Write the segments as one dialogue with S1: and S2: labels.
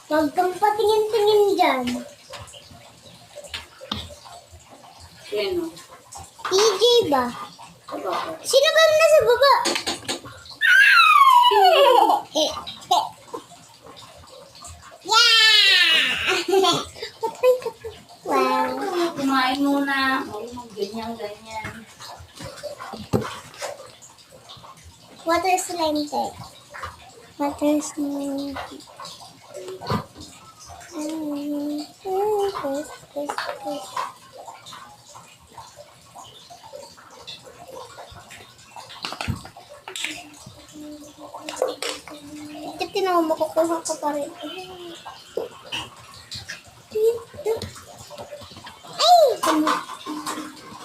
S1: Huwag kang patingin-tingin dyan.
S2: Sino?
S1: EJ ba?
S2: Bakit?
S1: Sino ba nasa baba? Yeah! Patay ka pa. Wow.
S2: Kumain muna. Ganyan.
S1: Water slime tayo. Water slime. Ito tinawa mo, kukuha ko pa rin. Ay!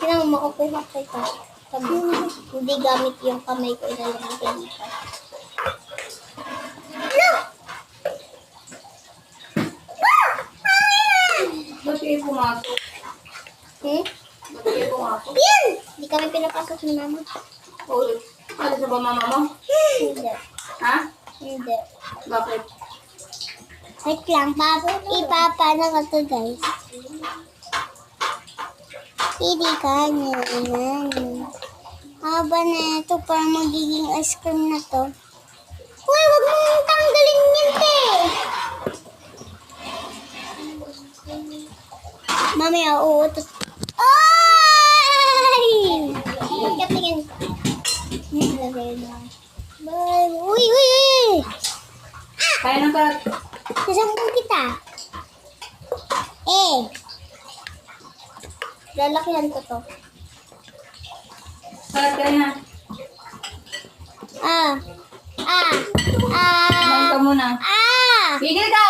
S1: Tinawa mo, kukuha ko ito. Hindi gamit yung kamay ko, ilalagay ko dito. No!
S2: Ba't kayo pumasok?
S1: Hmm?
S2: Ba't kayo pumasok?
S1: Yan! Hindi kami pinapasok ni mama.
S2: Ulit. Alis na ba mama mo?
S1: Hindi.
S2: Ha?
S1: Hindi.
S2: Bakit?
S1: Wait lang, ipapano ko to guys. Hindi ka naman. Haba na ito para magiging ice cream na to. Uy, wag mong tanggalin yun, te! Mamaya, uutot. Ay! Pagkatingin. Bye. Uy, uy, uy!
S2: Kaya ng karat.
S1: Sasangkal kita. Lalakihan ko to.
S2: Karat ka na. Kumain ka muna.
S1: Ah!
S2: Bigil ka!